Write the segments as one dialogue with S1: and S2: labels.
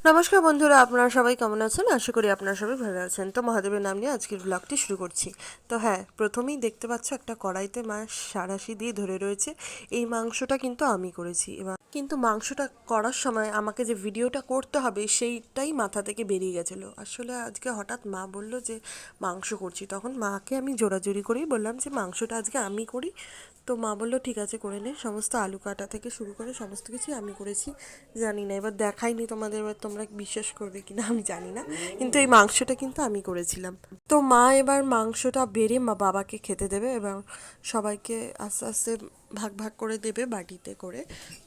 S1: নমস্কার বন্ধুরা, আপনারা সবাই কেমন আছেন? আশা করি আপনারা সবাই ভালো আছেন। তো মহাদেবের নাম নিয়ে আজকের ব্লগটি শুরু করছি। তো হ্যাঁ, প্রথমেই দেখতে পাচ্ছ একটা কড়াইতে মা সাঁড়াশি দিয়ে ধরে রয়েছে। এই মাংসটা কিন্তু আমি করেছি। এবার কিন্তু মাংসটা করার সময় আমাকে যে ভিডিওটা করতে হবে সেইটাই মাথা থেকে বেরিয়ে গেছিলো। আসলে আজকে হঠাৎ মা বলল যে মাংস করছি, তখন মাকে আমি জোরাজুরি করেই বললাম যে মাংসটা আজকে আমি করি। তো মা বললো ঠিক আছে করে নে, সমস্ত আলু কাটা থেকে শুরু করে সমস্ত কিছুই আমি করেছি। জানি না এবার দেখাইনি তোমাদের, এবার তোমরা বিশ্বাস করবে কিনা আমি জানি না, কিন্তু এই মাংসটা কিন্তু আমি করেছিলাম। তো মা এবার মাংসটা বেড়ে মা বাবাকে খেতে দেবে এবং সবাইকে আস্তে আস্তে ভাগ ভাগ করে দেবে বাটিতে করে।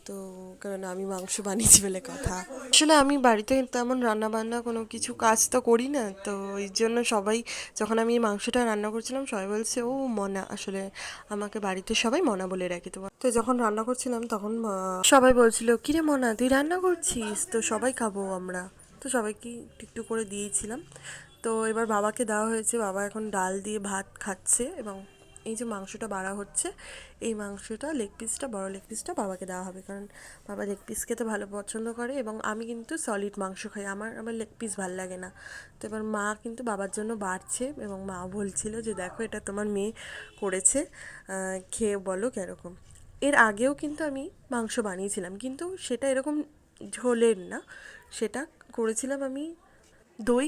S1: তো কারণ আমি মাংস বানিয়েছি বলে কথা। আসলে আমি বাড়িতে তেমন রান্না বান্না কোনো কিছু কাজ তো করি না, তো ওই জন্য সবাই, যখন আমি এই মাংসটা রান্না করছিলাম সবাই বলছে ও মনা, আসলে আমাকে বাড়িতে সবাই মনা বলে রাখি। তো যখন রান্না করছিলাম তখন সবাই বলছিল কিরে মনা তুই রান্না করছিস, তো সবাই খাবো আমরা। তো সবাইকে একটু একটু করে দিয়েছিলাম। তো এবার বাবাকে দেওয়া হয়েছে, বাবা এখন ডাল দিয়ে ভাত খাচ্ছে এবং এই যে মাংসটা বাড়া হচ্ছে, এই মাংসটা লেগ পিসটা, বড় লেগ পিসটা বাবাকে দেওয়া হবে, কারণ বাবা লেগ পিস খেতে ভালো পছন্দ করে এবং আমি কিন্তু সলিড মাংস খাই, আমার লেগ পিস ভাল লাগে না। তো এবার মা কিন্তু বাবার জন্য বাড়ছে এবং মা বলছিল যে দেখো এটা তোমার মেয়ে করেছে, খেয়ে বলো কীরকম। এর আগেও কিন্তু আমি মাংস বানিয়েছিলাম, কিন্তু সেটা এরকম ঝোলের না, সেটা করেছিলাম আমি দই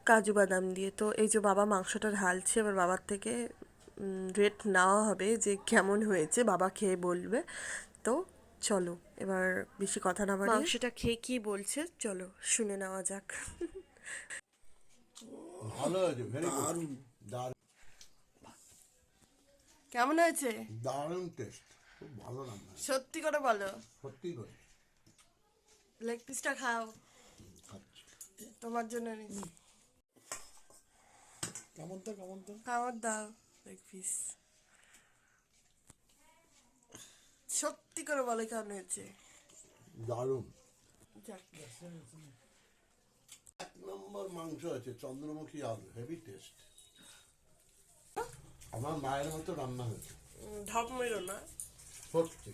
S1: কাজু বাদাম দিয়ে। তো এই যে বাবা মাংসটা ঢালছে, এবার বাবার থেকে রেট নেওয়া হবে যে কেমন হয়েছে, বাবা খেয়ে বলবে। তো চলো এবার বেশি কথা না বাড়িয়ে মাংসটা খেয়ে কি বলছে চলো শুনে নেওয়া যাক।
S2: ভালো হয়েছে, ভেরি গুড, দারুণ,
S1: কেমন হয়েছে?
S2: দারুণ টেস্ট, খুব ভালো রান্না হয়েছে।
S1: সত্যি করে বলো।
S2: সত্যি করে
S1: লেগ পিসটা খাও,
S2: খাচ্ছি।
S1: তোমার জন্য এনেছি।
S2: কেমন তো
S1: খাবার দাও লেগ পিস। সত্যি করে বলে কেমন হয়েছে।
S2: দারুণ,
S1: যাক।
S2: এক নম্বর মাংস আছে, চন্দ্রমুখী আলু, হেভি টেস্ট। আমার মায়ের মতো রান্না হয়েছে
S1: ঢপ মেরো না।
S2: সত্যি।